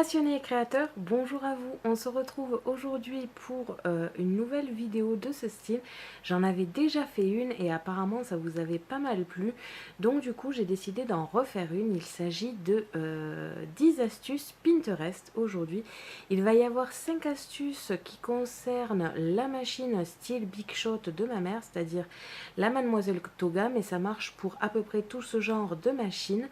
Passionnés et créateurs, bonjour à vous. On se retrouve aujourd'hui pour une nouvelle vidéo de ce style. J'en avais déjà fait une et apparemment ça vous avait pas mal plu. Donc du coup j'ai décidé d'en refaire une. Il s'agit de 10 astuces Pinterest aujourd'hui. Il va y avoir 5 astuces qui concernent la machine style Big Shot de ma mère, c'est-à-dire la Mademoiselle Toga, mais ça marche pour à peu près tout ce genre de machine.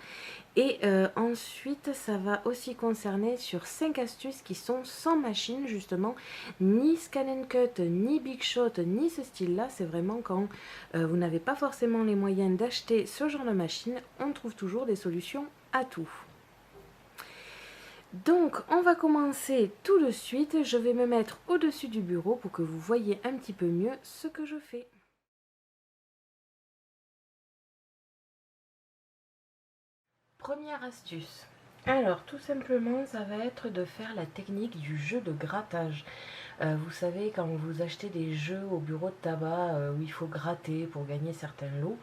Et ensuite, ça va aussi concerner sur 5 astuces qui sont sans machine, justement, ni Scan and Cut, ni Big Shot, ni ce style-là. C'est vraiment quand vous n'avez pas forcément les moyens d'acheter ce genre de machine, on trouve toujours des solutions à tout. Donc, on va commencer tout de suite. Je vais me mettre au-dessus du bureau pour que vous voyez un petit peu mieux ce que je fais. Première astuce. Alors tout simplement ça va être de faire la technique du jeu de grattage. Vous savez quand vous achetez des jeux au bureau de tabac où il faut gratter pour gagner certains lots.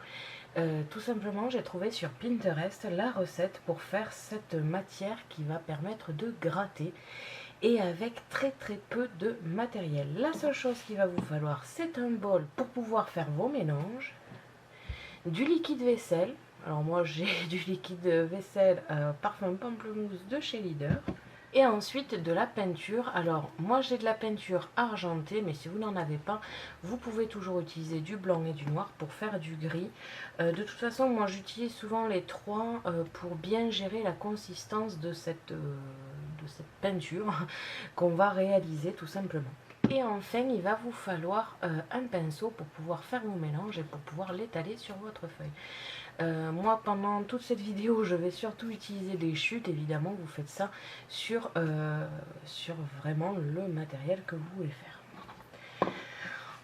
Tout simplement j'ai trouvé sur Pinterest la recette pour faire cette matière qui va permettre de gratter. Et avec très peu de matériel. La seule chose qu'il va vous falloir c'est un bol pour pouvoir faire vos mélanges. Du liquide vaisselle. Alors moi j'ai du liquide vaisselle parfum pamplemousse de chez Leader. Et ensuite de la peinture. Alors moi j'ai de la peinture argentée, mais si vous n'en avez pas, vous pouvez toujours utiliser du blanc et du noir pour faire du gris. De toute façon moi j'utilise souvent les trois pour bien gérer la consistance de cette peinture qu'on va réaliser tout simplement. Et enfin, il va vous falloir un pinceau pour pouvoir faire vos mélanges et pour pouvoir l'étaler sur votre feuille. Moi, pendant toute cette vidéo, je vais surtout utiliser des chutes. Évidemment, vous faites ça sur vraiment le matériel que vous voulez faire.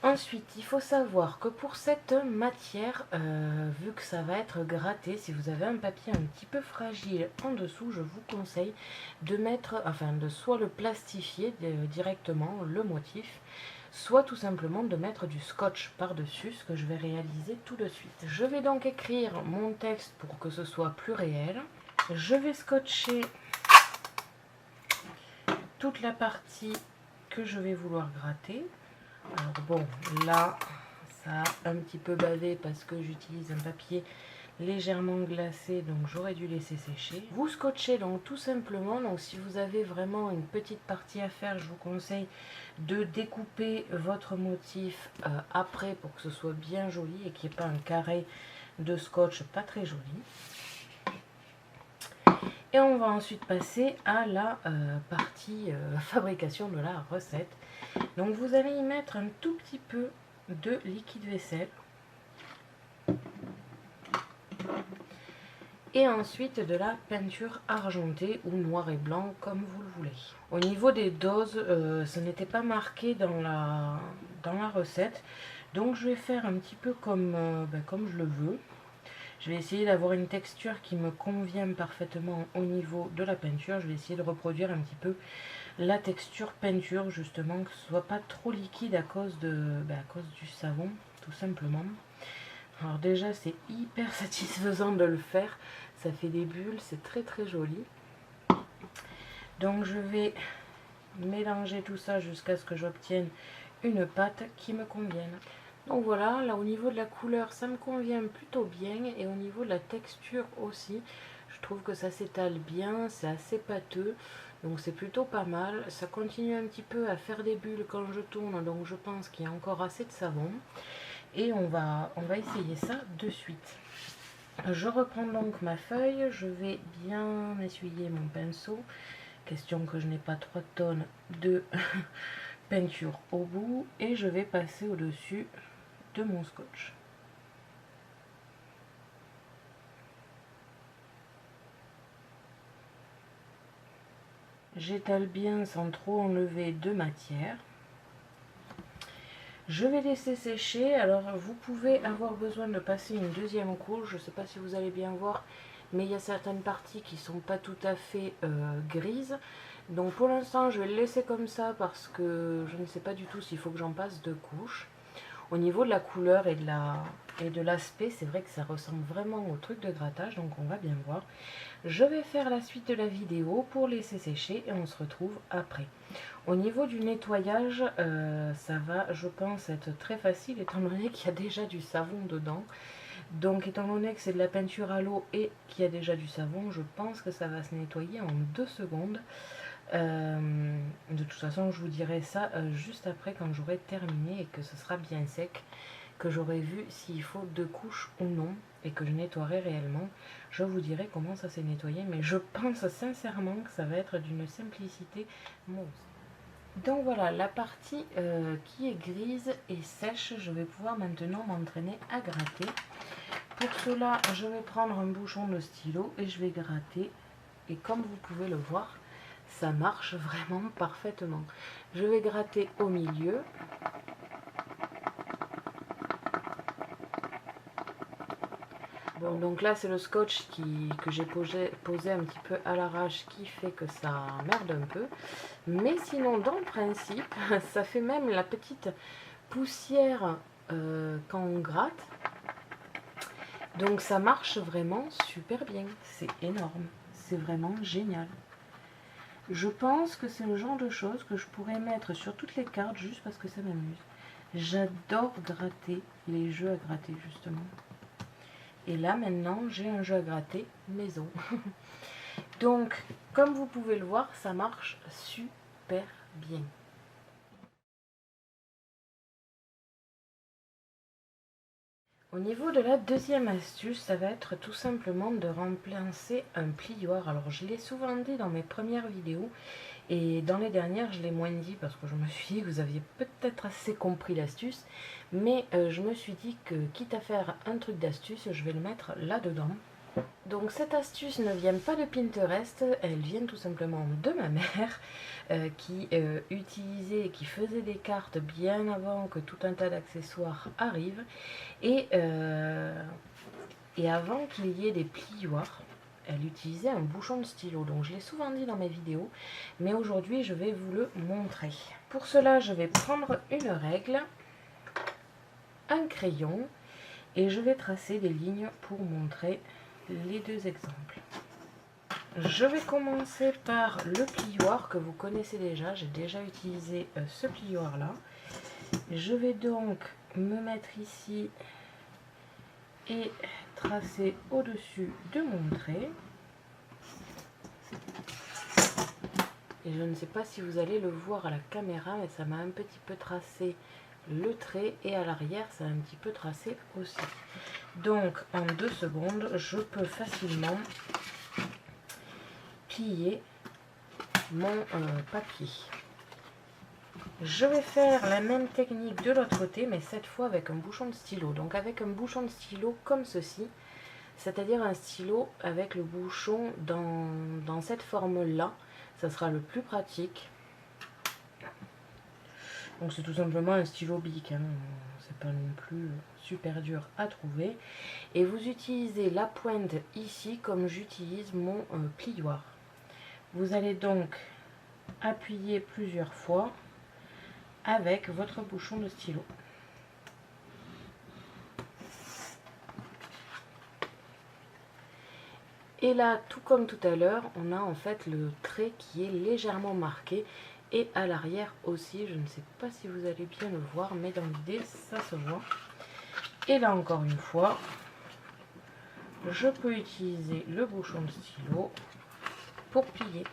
Ensuite, il faut savoir que pour cette matière, vu que ça va être gratté, si vous avez un papier un petit peu fragile en dessous, je vous conseille de mettre, de soit le plastifier directement, le motif, soit tout simplement de mettre du scotch par-dessus, ce que je vais réaliser tout de suite. Je vais donc écrire mon texte pour que ce soit plus réel. Je vais scotcher toute la partie que je vais vouloir gratter. Alors bon, là, ça a un petit peu bavé parce que j'utilise un papier légèrement glacé, donc j'aurais dû laisser sécher. Vous scotchez donc tout simplement, donc si vous avez vraiment une petite partie à faire, je vous conseille de découper votre motif après pour que ce soit bien joli et qu'il n'y ait pas un carré de scotch pas très joli. Et on va ensuite passer à la partie fabrication de la recette. Donc vous allez y mettre un tout petit peu de liquide vaisselle. Et ensuite de la peinture argentée ou noir et blanc comme vous le voulez. Au niveau des doses, ce n'était pas marqué dans la recette. Donc je vais faire un petit peu comme je le veux. Je vais essayer d'avoir une texture qui me convient parfaitement au niveau de la peinture. Je vais essayer de reproduire un petit peu la texture peinture justement, que ce soit pas trop liquide à cause du savon tout simplement. Alors déjà c'est hyper satisfaisant de le faire, ça fait des bulles, c'est très joli. Donc je vais mélanger tout ça jusqu'à ce que j'obtienne une pâte qui me convienne. Donc voilà, là au niveau de la couleur ça me convient plutôt bien et au niveau de la texture aussi, je trouve que ça s'étale bien, c'est assez pâteux, donc c'est plutôt pas mal. Ça continue un petit peu à faire des bulles quand je tourne, donc je pense qu'il y a encore assez de savon. Et on va essayer ça de suite. Je reprends donc ma feuille, je vais bien essuyer mon pinceau, question que je n'ai pas 3 tonnes de peinture au bout, et je vais passer au-dessus de mon scotch. J'étale bien sans trop enlever de matière. Je vais laisser sécher. Alors vous pouvez avoir besoin de passer une deuxième couche. Je ne sais pas si vous allez bien voir, mais il y a certaines parties qui ne sont pas tout à fait grises. Donc pour l'instant je vais le laisser comme ça parce que je ne sais pas du tout s'il faut que j'en passe 2 couches. Au niveau de la couleur et de l'aspect, c'est vrai que ça ressemble vraiment au truc de grattage, donc on va bien voir. Je vais faire la suite de la vidéo pour laisser sécher et on se retrouve après. Au niveau du nettoyage, ça va, je pense, être très facile étant donné qu'il y a déjà du savon dedans. Donc étant donné que c'est de la peinture à l'eau et qu'il y a déjà du savon, je pense que ça va se nettoyer en 2 secondes. De toute façon, je vous dirai ça juste après quand j'aurai terminé et que ce sera bien sec, que j'aurai vu s'il faut 2 couches ou non et que je nettoierai réellement. Je vous dirai comment ça s'est nettoyé, mais je pense sincèrement que ça va être d'une simplicité monstre. Donc voilà, la partie qui est grise et sèche, je vais pouvoir maintenant m'entraîner à gratter. Pour cela, je vais prendre un bouchon de stylo et je vais gratter. Et comme vous pouvez le voir, ça marche vraiment parfaitement. Je vais gratter au milieu. Bon, donc là c'est le scotch que j'ai posé un petit peu à l'arrache qui fait que ça merde un peu. Mais sinon, dans le principe, ça fait même la petite poussière quand on gratte. Donc ça marche vraiment super bien. C'est énorme. C'est vraiment génial. Je pense que c'est le genre de choses que je pourrais mettre sur toutes les cartes juste parce que ça m'amuse. J'adore gratter, les jeux à gratter justement. Et là maintenant j'ai un jeu à gratter maison. Donc comme vous pouvez le voir, ça marche super bien. Au niveau de la deuxième astuce, ça va être tout simplement de remplacer un plioir. Alors je l'ai souvent dit dans mes premières vidéos et dans les dernières je l'ai moins dit parce que je me suis dit que vous aviez peut-être assez compris l'astuce. Mais je me suis dit que quitte à faire un truc d'astuce, je vais le mettre là-dedans. Donc cette astuce ne vient pas de Pinterest, elle vient tout simplement de ma mère qui utilisait et qui faisait des cartes bien avant que tout un tas d'accessoires arrivent et avant qu'il y ait des plioirs, elle utilisait un bouchon de stylo. Donc je l'ai souvent dit dans mes vidéos, mais aujourd'hui je vais vous le montrer. Pour cela je vais prendre une règle, un crayon et je vais tracer des lignes pour montrer les deux exemples. Je vais commencer par le plioir que vous connaissez déjà. J'ai déjà utilisé ce plioir là. Je vais donc me mettre ici et tracer au-dessus de mon trait. Et je ne sais pas si vous allez le voir à la caméra, mais ça m'a un petit peu tracé le trait et à l'arrière ça a un petit peu tracé aussi. Donc en 2 secondes je peux facilement plier mon papier. Je vais faire la même technique de l'autre côté, mais cette fois avec un bouchon de stylo. Donc avec un bouchon de stylo comme ceci, c'est-à-dire un stylo avec le bouchon dans cette forme là, ça sera le plus pratique. Donc c'est tout simplement un stylo bic, hein. C'est pas non plus super dur à trouver. Et vous utilisez la pointe ici comme j'utilise mon plioir. Vous allez donc appuyer plusieurs fois avec votre bouchon de stylo. Et là, tout comme tout à l'heure, on a en fait le trait qui est légèrement marqué. Et à l'arrière aussi, je ne sais pas si vous allez bien le voir, mais dans l'idée, ça se voit. Et là encore une fois, je peux utiliser le bouchon de stylo pour plier.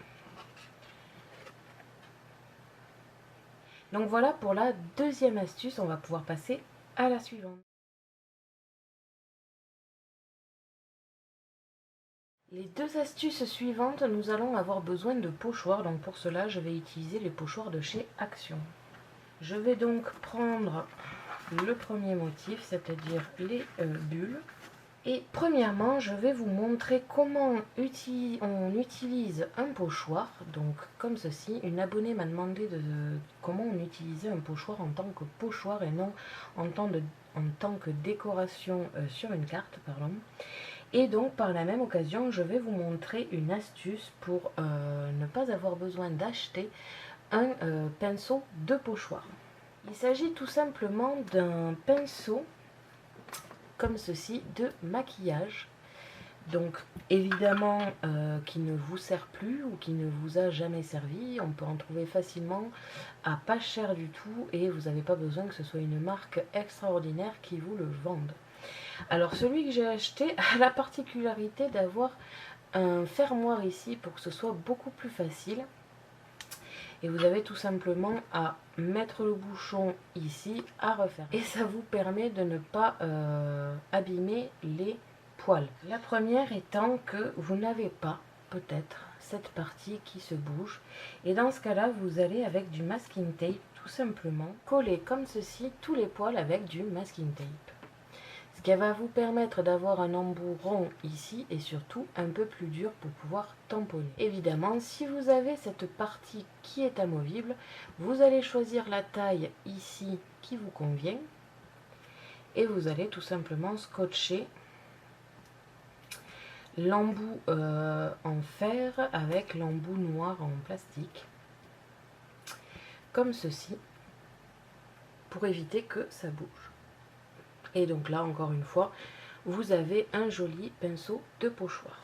Donc voilà pour la deuxième astuce, on va pouvoir passer à la suivante. Les deux astuces suivantes, nous allons avoir besoin de pochoirs. Donc pour cela, je vais utiliser les pochoirs de chez Action. Je vais donc prendre le premier motif, c'est-à-dire les bulles. Et premièrement, je vais vous montrer comment on utilise un pochoir. Donc comme ceci, une abonnée m'a demandé comment on utilisait un pochoir en tant que pochoir et non en tant que décoration sur une carte, pardon. Et donc par la même occasion, je vais vous montrer une astuce pour ne pas avoir besoin d'acheter un pinceau de pochoir. Il s'agit tout simplement d'un pinceau comme ceci de maquillage. Donc évidemment qui ne vous sert plus ou qui ne vous a jamais servi. On peut en trouver facilement à pas cher du tout et vous n'avez pas besoin que ce soit une marque extraordinaire qui vous le vende. Alors celui que j'ai acheté a la particularité d'avoir un fermoir ici pour que ce soit beaucoup plus facile. Et vous avez tout simplement à mettre le bouchon ici, à refaire. Et ça vous permet de ne pas abîmer les poils. La première étant que vous n'avez pas peut-être cette partie qui se bouge. Et dans ce cas-là, vous allez avec du masking tape tout simplement coller comme ceci tous les poils avec du masking tape. Ce qui va vous permettre d'avoir un embout rond ici et surtout un peu plus dur pour pouvoir tamponner. Évidemment, si vous avez cette partie qui est amovible, vous allez choisir la taille ici qui vous convient et vous allez tout simplement scotcher l'embout en fer avec l'embout noir en plastique, comme ceci, pour éviter que ça bouge. Et donc là, encore une fois, vous avez un joli pinceau de pochoir.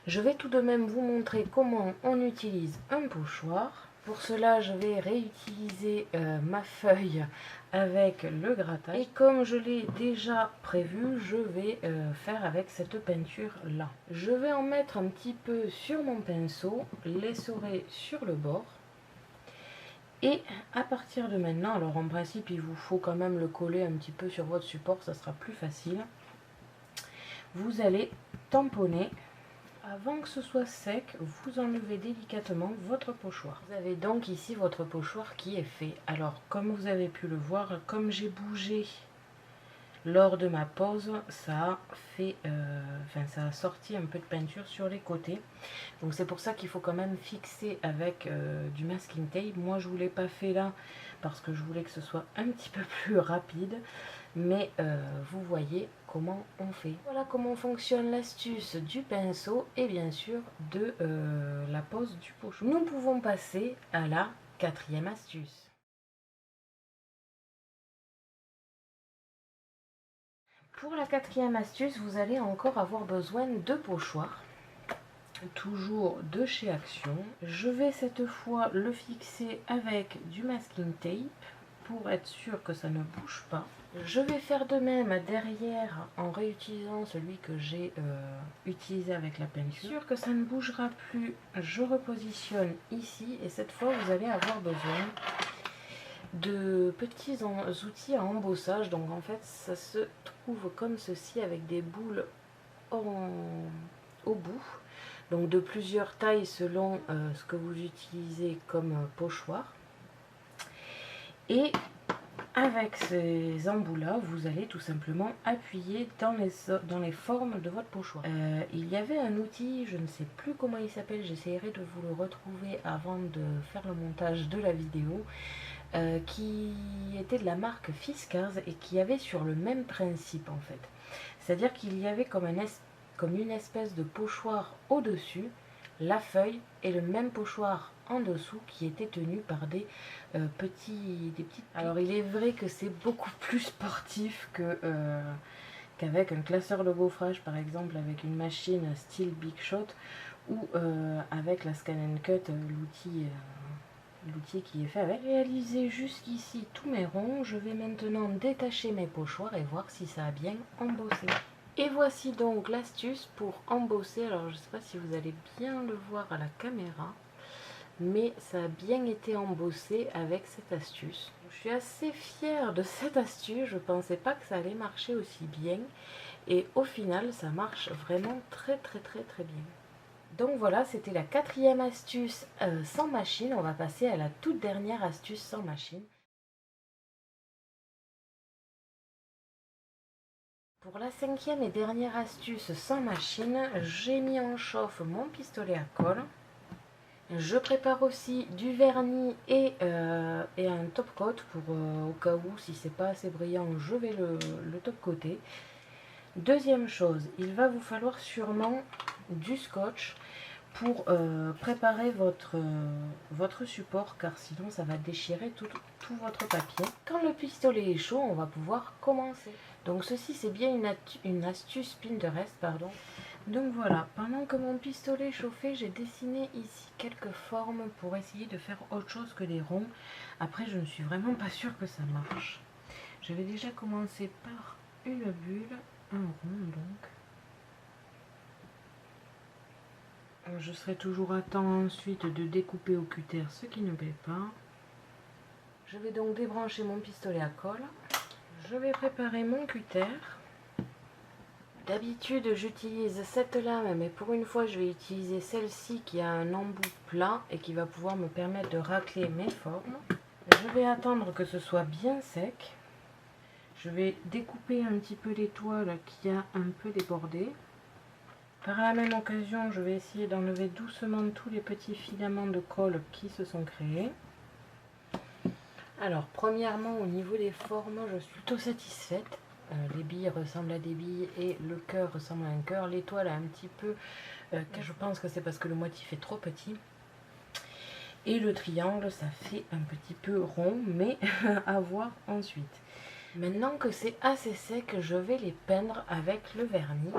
Je vais tout de même vous montrer comment on utilise un pochoir. Pour cela, je vais réutiliser ma feuille avec le grattage. Et comme je l'ai déjà prévu, je vais faire avec cette peinture là. Je vais en mettre un petit peu sur mon pinceau, l'essorer sur le bord. Et à partir de maintenant, alors en principe il vous faut quand même le coller un petit peu sur votre support, ça sera plus facile. Vous allez tamponner. Avant que ce soit sec, vous enlevez délicatement votre pochoir. Vous avez donc ici votre pochoir qui est fait. Alors comme vous avez pu le voir, comme j'ai bougé lors de ma pause, ça a fait, ça a sorti un peu de peinture sur les côtés. Donc c'est pour ça qu'il faut quand même fixer avec du masking tape. Moi je ne vous l'ai pas fait là parce que je voulais que ce soit un petit peu plus rapide. Mais vous voyez comment on fait. Voilà comment fonctionne l'astuce du pinceau et bien sûr de la pose du pochoir. Nous pouvons passer à la quatrième astuce. Pour la quatrième astuce, vous allez encore avoir besoin de pochoirs, toujours de chez Action. Je vais cette fois le fixer avec du masking tape pour être sûr que ça ne bouge pas. Je vais faire de même derrière en réutilisant celui que j'ai utilisé avec la peinture. Sûr que ça ne bougera plus, je repositionne ici et cette fois vous allez avoir besoin de petits outils à embossage. Donc en fait ça se trouve comme ceci avec des boules au bout, donc de plusieurs tailles selon ce que vous utilisez comme pochoir. Et avec ces embouts là, vous allez tout simplement appuyer dans les formes de votre pochoir. Il y avait un outil, je ne sais plus comment il s'appelle, j'essaierai de vous le retrouver avant de faire le montage de la vidéo, qui était de la marque Fiskars et qui avait sur le même principe en fait. C'est-à-dire qu'il y avait comme une espèce de pochoir au-dessus, la feuille et le même pochoir en dessous qui était tenu par des petites. Alors il est vrai que c'est beaucoup plus sportif qu'avec un classeur de gaufrage par exemple, avec une machine style Big Shot ou avec la Scan & Cut, l'outil qui est fait avec. Réaliser jusqu'ici tous mes ronds, je vais maintenant détacher mes pochoirs et voir si ça a bien embossé. Et voici donc l'astuce pour embosser. Alors je ne sais pas si vous allez bien le voir à la caméra, mais ça a bien été embossé avec cette astuce. Je suis assez fière de cette astuce, je ne pensais pas que ça allait marcher aussi bien et au final ça marche vraiment très bien. Donc voilà, c'était la quatrième astuce sans machine. On va passer à la toute dernière astuce sans machine. Pour la cinquième et dernière astuce sans machine, j'ai mis en chauffe mon pistolet à colle. Je prépare aussi du vernis et un top coat pour au cas où si c'est pas assez brillant, je vais le top coater. Deuxième chose, il va vous falloir sûrement du scotch pour préparer votre support, car sinon ça va déchirer tout votre papier. Quand le pistolet est chaud, on va pouvoir commencer. Donc ceci c'est bien une astuce Pinterest, pardon. Donc voilà, pendant que mon pistolet chauffait, j'ai dessiné ici quelques formes pour essayer de faire autre chose que des ronds. Après, je ne suis vraiment pas sûre que ça marche. Je vais déjà commencer par une bulle, un rond donc. Je serai toujours à temps ensuite de découper au cutter ce qui ne plaît pas. Je vais donc débrancher mon pistolet à colle. Je vais préparer mon cutter. D'habitude j'utilise cette lame, mais pour une fois je vais utiliser celle-ci qui a un embout plat et qui va pouvoir me permettre de racler mes formes. Je vais attendre que ce soit bien sec. Je vais découper un petit peu l'étoile qui a un peu débordé. Par la même occasion, je vais essayer d'enlever doucement tous les petits filaments de colle qui se sont créés. Alors, premièrement, au niveau des formes, je suis plutôt satisfaite. Les billes ressemblent à des billes et le cœur ressemble à un cœur. L'étoile a un petit peu... je pense que c'est parce que le motif est trop petit. Et le triangle, ça fait un petit peu rond, mais à voir ensuite. Maintenant que c'est assez sec, je vais les peindre avec le vernis.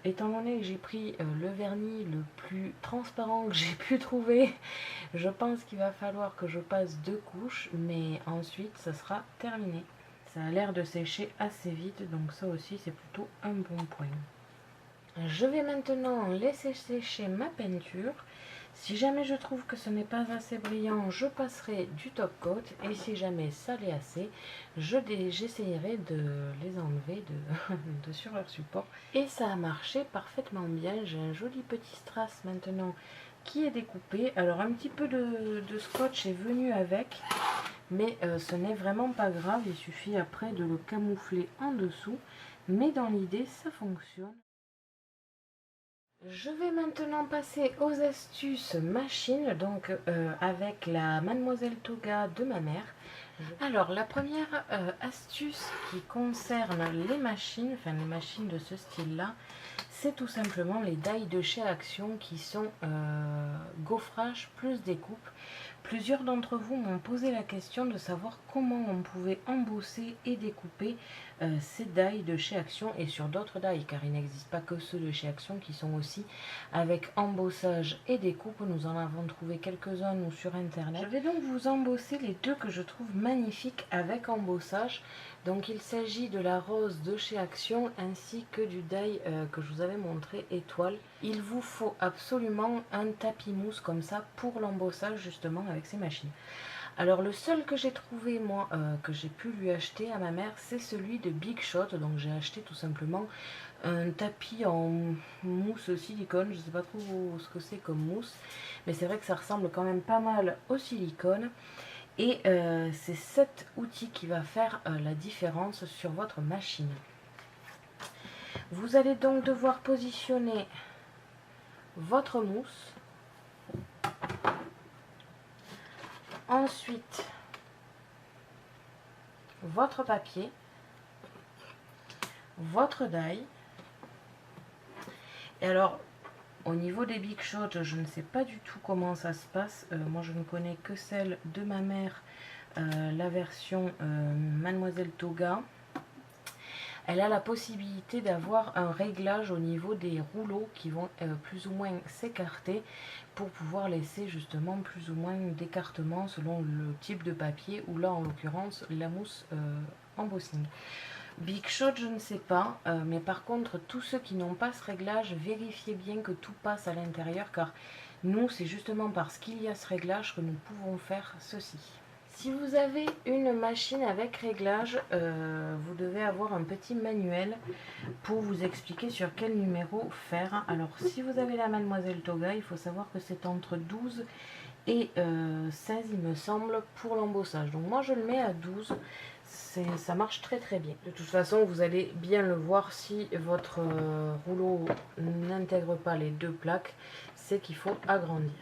Étant donné que j'ai pris le vernis le plus transparent que j'ai pu trouver, je pense qu'il va falloir que je passe 2 couches, mais ensuite ça sera terminé. Ça a l'air de sécher assez vite, donc ça aussi c'est plutôt un bon point. Je vais maintenant laisser sécher ma peinture. Si jamais je trouve que ce n'est pas assez brillant, je passerai du top coat, et si jamais ça l'est assez, j'essayerai de les enlever de sur leur support. Et ça a marché parfaitement bien. J'ai un joli petit strass maintenant qui est découpé. Alors un petit peu de scotch est venu avec, mais ce n'est vraiment pas grave, il suffit après de le camoufler en dessous, mais dans l'idée ça fonctionne. Je vais maintenant passer aux astuces machine, donc avec la Mademoiselle Toga de ma mère. Alors la première astuce qui concerne les machines, enfin les machines de ce style là, c'est tout simplement les dies de chez Action qui sont gaufrage plus découpe. Plusieurs d'entre vous m'ont posé la question de savoir comment on pouvait embosser et découper ces dies de chez Action et sur d'autres dies, car il n'existe pas que ceux de chez Action qui sont aussi avec embossage et découpe. Nous en avons trouvé quelques-uns nous sur internet. Je vais donc vous embosser les deux que je trouve magnifiques avec embossage. Donc il s'agit de la rose de chez Action ainsi que du die que je vous avais montré, étoile. Il vous faut absolument un tapis mousse comme ça pour l'embossage justement avec ces machines. Alors le seul que j'ai trouvé moi, que j'ai pu lui acheter à ma mère, c'est celui de Big Shot. Donc j'ai acheté tout simplement un tapis en mousse silicone. Je ne sais pas trop ce que c'est comme mousse, mais c'est vrai que ça ressemble quand même pas mal au silicone. Et c'est cet outil qui va faire la différence sur votre machine. Vous allez donc devoir positionner votre mousse. Ensuite, votre papier, votre die. Et alors, au niveau des Big Shot, je ne sais pas du tout comment ça se passe. Moi, je ne connais que celle de ma mère, la version Mademoiselle Toga. Elle a la possibilité d'avoir un réglage au niveau des rouleaux qui vont plus ou moins s'écarter pour pouvoir laisser justement plus ou moins d'écartement selon le type de papier ou là en l'occurrence la mousse embossing. Big Shot, je ne sais pas, mais par contre tous ceux qui n'ont pas ce réglage, vérifiez bien que tout passe à l'intérieur, car nous c'est justement parce qu'il y a ce réglage que nous pouvons faire ceci. Si vous avez une machine avec réglage, vous devez avoir un petit manuel pour vous expliquer sur quel numéro faire. Alors si vous avez la Mademoiselle Toga, il faut savoir que c'est entre 12 et 16 il me semble pour l'embossage. Donc moi je le mets à 12, ça marche très très bien. De toute façon vous allez bien le voir, si votre rouleau n'intègre pas les deux plaques, c'est qu'il faut agrandir.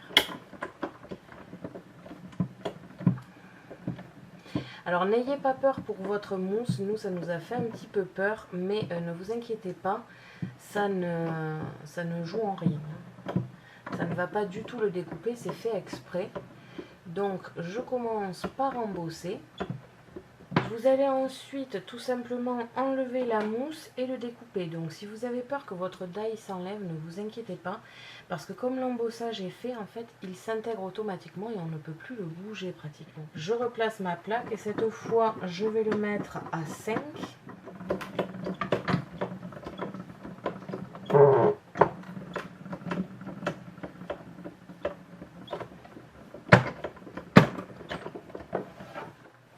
Alors n'ayez pas peur pour votre mousse, nous ça nous a fait un petit peu peur, mais ne vous inquiétez pas, ça ne joue en rien. Ça ne va pas du tout le découper, c'est fait exprès. Donc je commence par embosser. Vous allez ensuite tout simplement enlever la mousse et le découper. Donc si vous avez peur que votre die s'enlève, ne vous inquiétez pas. Parce que comme l'embossage est fait, en fait, il s'intègre automatiquement et on ne peut plus le bouger pratiquement. Je replace ma plaque et cette fois, je vais le mettre à 5.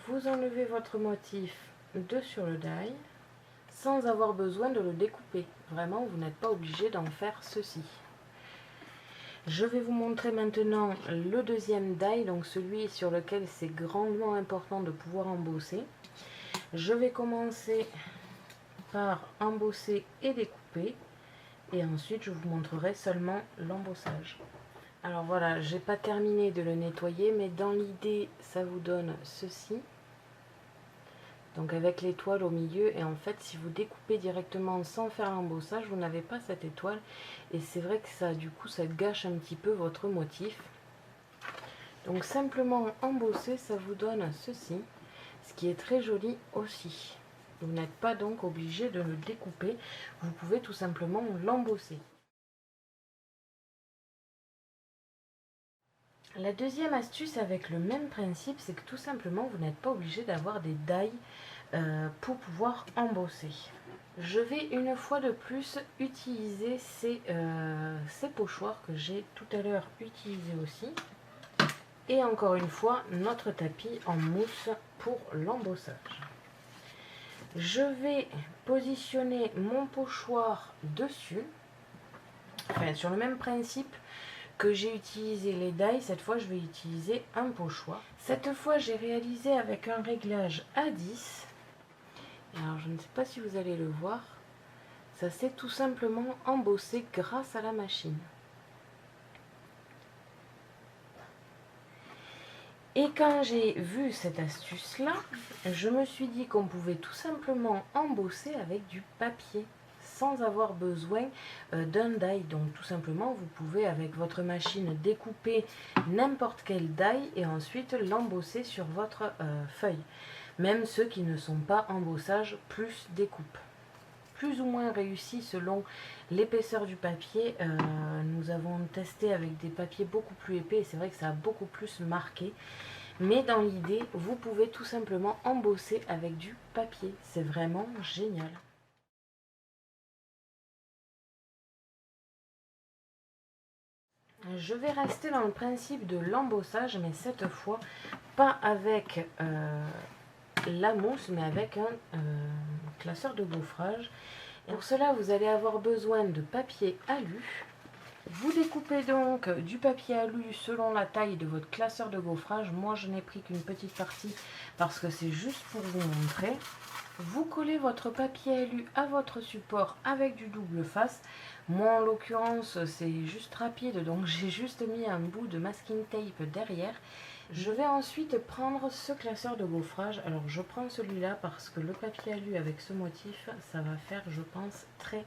Vous enlevez votre motif de sur le die sans avoir besoin de le découper. Vraiment, vous n'êtes pas obligé d'en faire ceci. Je vais vous montrer maintenant le deuxième die, donc celui sur lequel c'est grandement important de pouvoir embosser. Je vais commencer par embosser et découper et ensuite je vous montrerai seulement l'embossage. Alors voilà, j'ai pas terminé de le nettoyer, mais dans l'idée ça vous donne ceci. Donc avec l'étoile au milieu, et en fait si vous découpez directement sans faire l'embossage, vous n'avez pas cette étoile et c'est vrai que ça du coup ça gâche un petit peu votre motif. Donc simplement embosser, ça vous donne ceci, ce qui est très joli aussi. Vous n'êtes pas donc obligé de le découper, vous pouvez tout simplement l'embosser. La deuxième astuce avec le même principe, c'est que tout simplement vous n'êtes pas obligé d'avoir des die pour pouvoir embosser. Je vais une fois de plus utiliser ces pochoirs que j'ai tout à l'heure utilisé aussi. Et encore une fois, notre tapis en mousse pour l'embossage. Je vais positionner mon pochoir dessus, enfin sur le même principe que j'ai utilisé les die. Cette fois je vais utiliser un pochoir. Cette fois j'ai réalisé avec un réglage à 10. Alors je ne sais pas si vous allez le voir, ça s'est tout simplement embossé grâce à la machine. Et quand j'ai vu cette astuce là, je me suis dit qu'on pouvait tout simplement embosser avec du papier sans avoir besoin d'un die. Donc tout simplement vous pouvez avec votre machine découper n'importe quel die et ensuite l'embosser sur votre feuille. Même ceux qui ne sont pas embossage plus découpe. Plus ou moins réussi selon l'épaisseur du papier. Nous avons testé avec des papiers beaucoup plus épais et c'est vrai que ça a beaucoup plus marqué. Mais dans l'idée, vous pouvez tout simplement embosser avec du papier. C'est vraiment génial. Je vais rester dans le principe de l'embossage, mais cette fois pas avec la mousse, mais avec un classeur de gaufrage. Pour cela, vous allez avoir besoin de papier alu. Vous découpez donc du papier alu selon la taille de votre classeur de gaufrage. Moi, je n'ai pris qu'une petite partie parce que c'est juste pour vous montrer. Vous collez votre papier alu à votre support avec du double face. Moi, en l'occurrence, c'est juste rapide, donc j'ai juste mis un bout de masking tape derrière. Je vais ensuite prendre ce classeur de gaufrage. Alors, je prends celui-là parce que le papier alu avec ce motif, ça va faire, je pense, très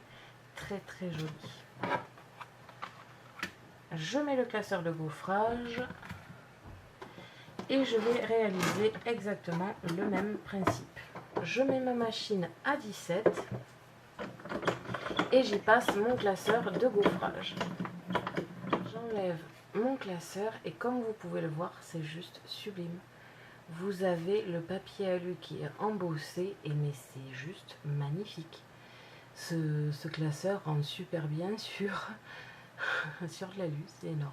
joli. Je mets le classeur de gaufrage et je vais réaliser exactement le même principe. Je mets ma machine à 17 et j'y passe mon classeur de gaufrage. J'enlève mon classeur et comme vous pouvez le voir, c'est juste sublime. Vous avez le papier alu qui est embossé et mais c'est juste magnifique. Ce classeur rend super bien sur de l'alu, c'est énorme.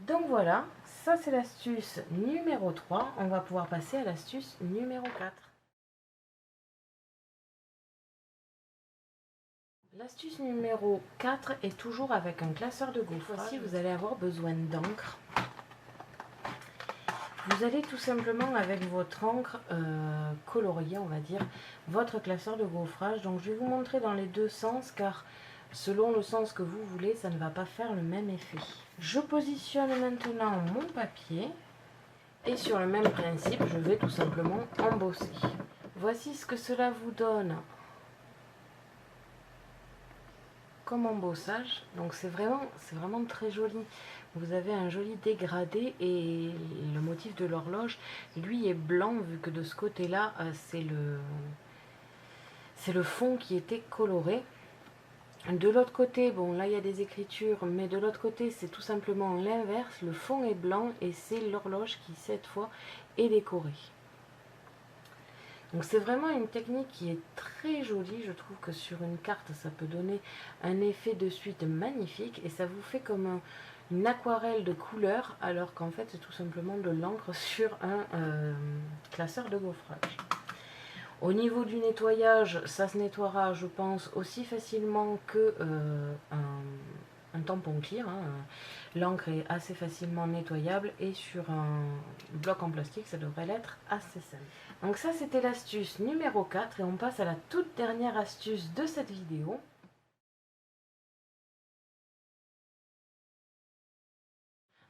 Donc voilà, ça c'est l'astuce numéro 3. On va pouvoir passer à l'astuce numéro 4. L'astuce numéro 4 est toujours avec un classeur de gaufrage. Ici, vous allez avoir besoin d'encre. Vous allez tout simplement avec votre encre coloriée, on va dire, votre classeur de gaufrage. Donc je vais vous montrer dans les deux sens car selon le sens que vous voulez, ça ne va pas faire le même effet. Je positionne maintenant mon papier et sur le même principe, je vais tout simplement embosser. Voici ce que cela vous donne comme embossage. Donc c'est vraiment très joli. Vous avez un joli dégradé et le motif de l'horloge, lui, est blanc, vu que de ce côté-là, c'est le fond qui était coloré. De l'autre côté, bon là il y a des écritures, mais de l'autre côté c'est tout simplement l'inverse. Le fond est blanc et c'est l'horloge qui cette fois est décorée. Donc c'est vraiment une technique qui est très jolie. Je trouve que sur une carte ça peut donner un effet de suite magnifique et ça vous fait comme une aquarelle de couleurs, alors qu'en fait c'est tout simplement de l'encre sur un classeur de gaufrage. Au niveau du nettoyage, ça se nettoiera, je pense, aussi facilement que un tampon clear. Hein. L'encre est assez facilement nettoyable et sur un bloc en plastique, ça devrait l'être assez simple. Donc ça, c'était l'astuce numéro 4 et on passe à la toute dernière astuce de cette vidéo.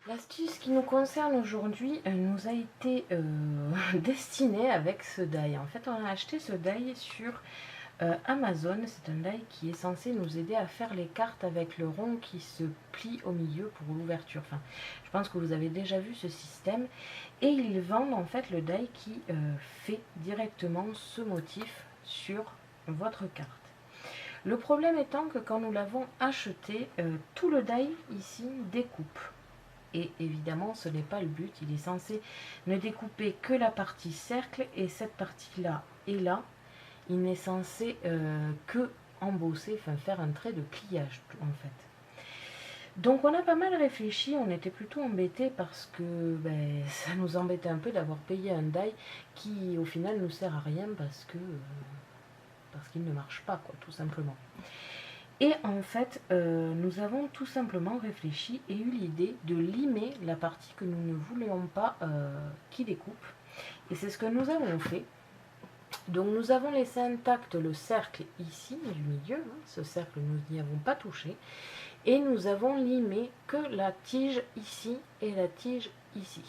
L'astuce qui nous concerne aujourd'hui nous a été destinée avec ce die. En fait, on a acheté ce die sur Amazon. C'est un die qui est censé nous aider à faire les cartes avec le rond qui se plie au milieu pour l'ouverture. Enfin, je pense que vous avez déjà vu ce système. Et ils vendent en fait le die qui fait directement ce motif sur votre carte. Le problème étant que quand nous l'avons acheté, tout le die ici découpe. Et évidemment, ce n'est pas le but. Il est censé ne découper que la partie cercle et cette partie-là et là, il n'est censé que embosser, enfin faire un trait de pliage en fait. Donc on a pas mal réfléchi, on était plutôt embêtés parce que ça nous embêtait un peu d'avoir payé un die qui au final ne sert à rien parce qu'il ne marche pas, quoi, tout simplement. Et en fait, nous avons tout simplement réfléchi et eu l'idée de limer la partie que nous ne voulions pas qui découpe. Et c'est ce que nous avons fait. Donc nous avons laissé intact le cercle ici du milieu. Hein, ce cercle, nous n'y avons pas touché. Et nous avons limé que la tige ici et la tige ici.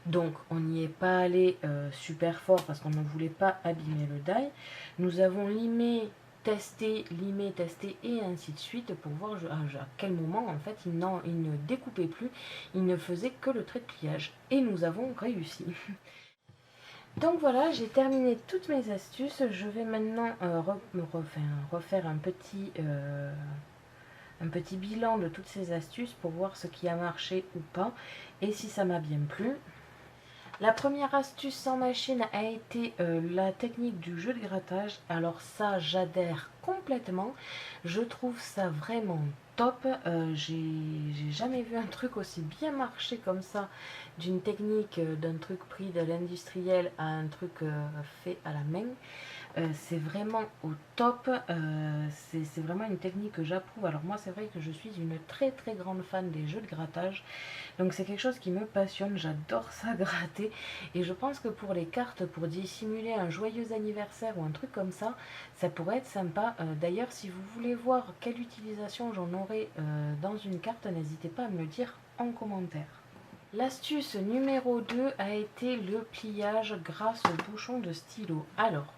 Donc on n'y est pas allé super fort parce qu'on ne voulait pas abîmer le die. Nous avons limé, testé, limé, testé et ainsi de suite pour voir à quel moment en fait il ne découpait plus, il ne faisait que le trait de pliage. Et nous avons réussi. Donc voilà, j'ai terminé toutes mes astuces. Je vais maintenant refaire un petit bilan de toutes ces astuces pour voir ce qui a marché ou pas et si ça m'a bien plu. La première astuce sans machine a été la technique du jeu de grattage. Alors ça, j'adhère complètement. Je trouve ça vraiment top. J'ai jamais vu un truc aussi bien marcher comme ça, d'une technique, d'un truc pris de l'industriel à un truc fait à la main. C'est vraiment au top, c'est vraiment une technique que j'approuve. Alors moi c'est vrai que je suis une très très grande fan des jeux de grattage, donc c'est quelque chose qui me passionne, j'adore ça gratter, et je pense que pour les cartes, pour dissimuler un joyeux anniversaire ou un truc comme ça pourrait être sympa. D'ailleurs si vous voulez voir quelle utilisation j'en aurai dans une carte, n'hésitez pas à me le dire en commentaire. L'astuce numéro 2 a été le pliage grâce au bouchon de stylo. Alors,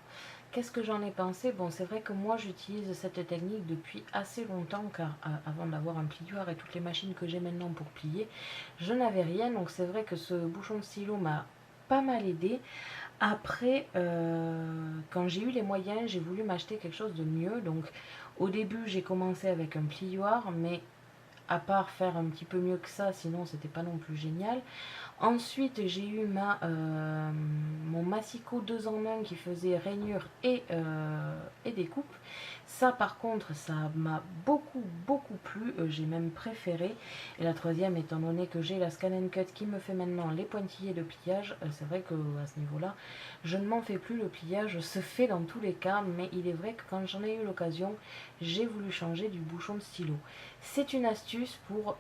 qu'est-ce que j'en ai pensé? Bon, c'est vrai que moi j'utilise cette technique depuis assez longtemps, car avant d'avoir un plioir et toutes les machines que j'ai maintenant pour plier, je n'avais rien. Donc c'est vrai que ce bouchon de stylo m'a pas mal aidé. Après, quand j'ai eu les moyens, j'ai voulu m'acheter quelque chose de mieux. Donc au début j'ai commencé avec un plioir, mais à part faire un petit peu mieux que ça, sinon c'était pas non plus génial. Ensuite j'ai eu mon Massico 2 en 1 qui faisait rainure et découpe. Ça par contre ça m'a beaucoup plu, j'ai même préféré. Et la troisième, étant donné que j'ai la Scan & Cut qui me fait maintenant les pointillés de pliage, c'est vrai que à ce niveau là je ne m'en fais plus. Le pliage se fait dans tous les cas, mais il est vrai que quand j'en ai eu l'occasion, j'ai voulu changer du bouchon de stylo. C'est une astuce pour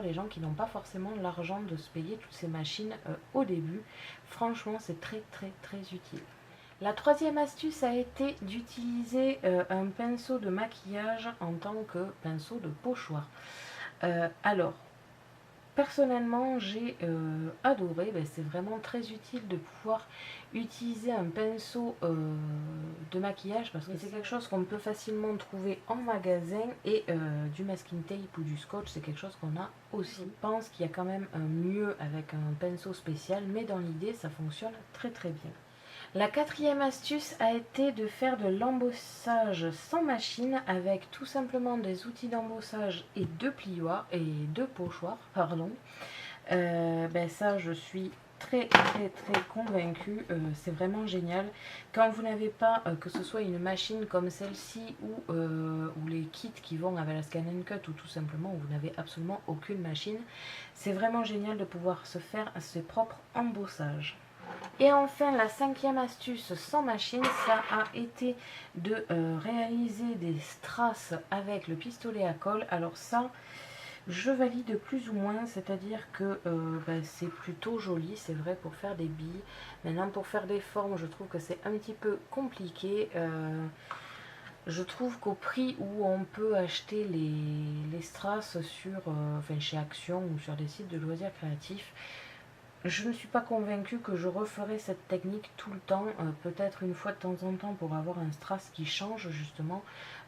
les gens qui n'ont pas forcément l'argent de se payer toutes ces machines au début. Franchement c'est très utile. La troisième astuce a été d'utiliser un pinceau de maquillage en tant que pinceau de pochoir. Alors, personnellement j'ai adoré. C'est vraiment très utile de pouvoir utiliser un pinceau de maquillage, parce que c'est quelque chose qu'on peut facilement trouver en magasin, et du masking tape ou du scotch, c'est quelque chose qu'on a aussi. Je pense qu'il y a quand même un mieux avec un pinceau spécial, mais dans l'idée ça fonctionne très très bien. La quatrième astuce a été de faire de l'embossage sans machine avec tout simplement des outils d'embossage et deux plioirs et deux pochoirs, pardon. Ça, je suis très convaincue, c'est vraiment génial. Quand vous n'avez pas, que ce soit une machine comme celle-ci ou les kits qui vont avec la Scan & Cut, ou tout simplement où vous n'avez absolument aucune machine, c'est vraiment génial de pouvoir se faire ses propres embossages. Et enfin, la cinquième astuce sans machine, ça a été de réaliser des strass avec le pistolet à colle. Alors ça, je valide plus ou moins, c'est-à-dire que c'est plutôt joli, c'est vrai, pour faire des billes. Maintenant, pour faire des formes, je trouve que c'est un petit peu compliqué. Je trouve qu'au prix où on peut acheter les strass chez Action ou sur des sites de loisirs créatifs, je ne suis pas convaincue que je referai cette technique tout le temps, peut-être une fois de temps en temps pour avoir un strass qui change justement,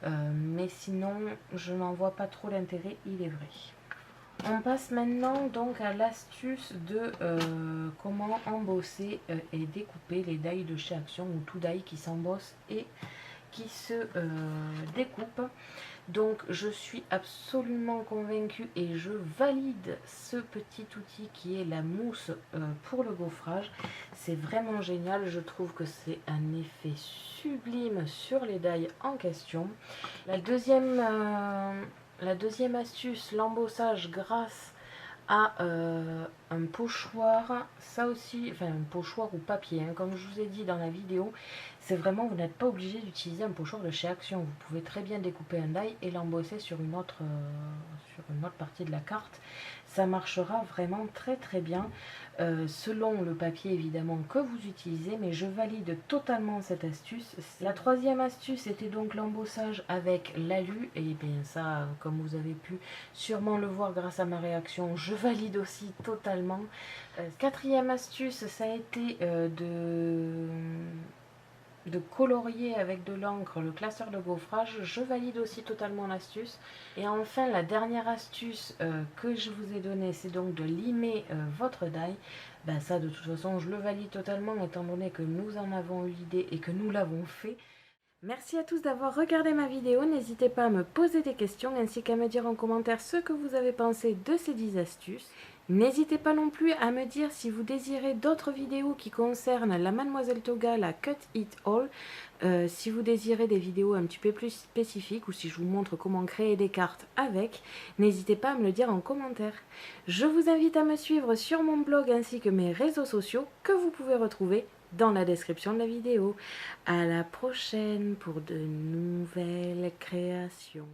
mais sinon je n'en vois pas trop l'intérêt, il est vrai. On passe maintenant donc à l'astuce de comment embosser et découper les die de chez Action, ou tout die qui s'embosse et qui se découpe. Donc je suis absolument convaincue et je valide ce petit outil qui est la mousse pour le gaufrage. C'est vraiment génial, je trouve que c'est un effet sublime sur les die en question. La deuxième astuce, l'embossage grâce à un pochoir, ça aussi, enfin un pochoir ou papier, hein, comme je vous ai dit dans la vidéo, c'est vraiment, vous n'êtes pas obligé d'utiliser un pochoir de chez Action, vous pouvez très bien découper un die et l'embosser sur une autre partie de la carte, ça marchera vraiment très très bien, selon le papier évidemment que vous utilisez, mais je valide totalement cette astuce. La troisième astuce était donc l'embossage avec l'alu, et bien ça, comme vous avez pu sûrement le voir grâce à ma réaction, je valide aussi totalement. Quatrième astuce, ça a été de colorier avec de l'encre le classeur de gaufrage, je valide aussi totalement l'astuce. Et enfin, la dernière astuce que je vous ai donnée, c'est donc de limer votre die. Ça, de toute façon, je le valide totalement, étant donné que nous en avons eu l'idée et que nous l'avons fait. Merci à tous d'avoir regardé ma vidéo, n'hésitez pas à me poser des questions ainsi qu'à me dire en commentaire ce que vous avez pensé de ces 10 astuces. N'hésitez pas non plus à me dire si vous désirez d'autres vidéos qui concernent la Mademoiselle Toga, la Cut It All, si vous désirez des vidéos un petit peu plus spécifiques ou si je vous montre comment créer des cartes avec, n'hésitez pas à me le dire en commentaire. Je vous invite à me suivre sur mon blog ainsi que mes réseaux sociaux que vous pouvez retrouver dans la description de la vidéo. À la prochaine pour de nouvelles créations.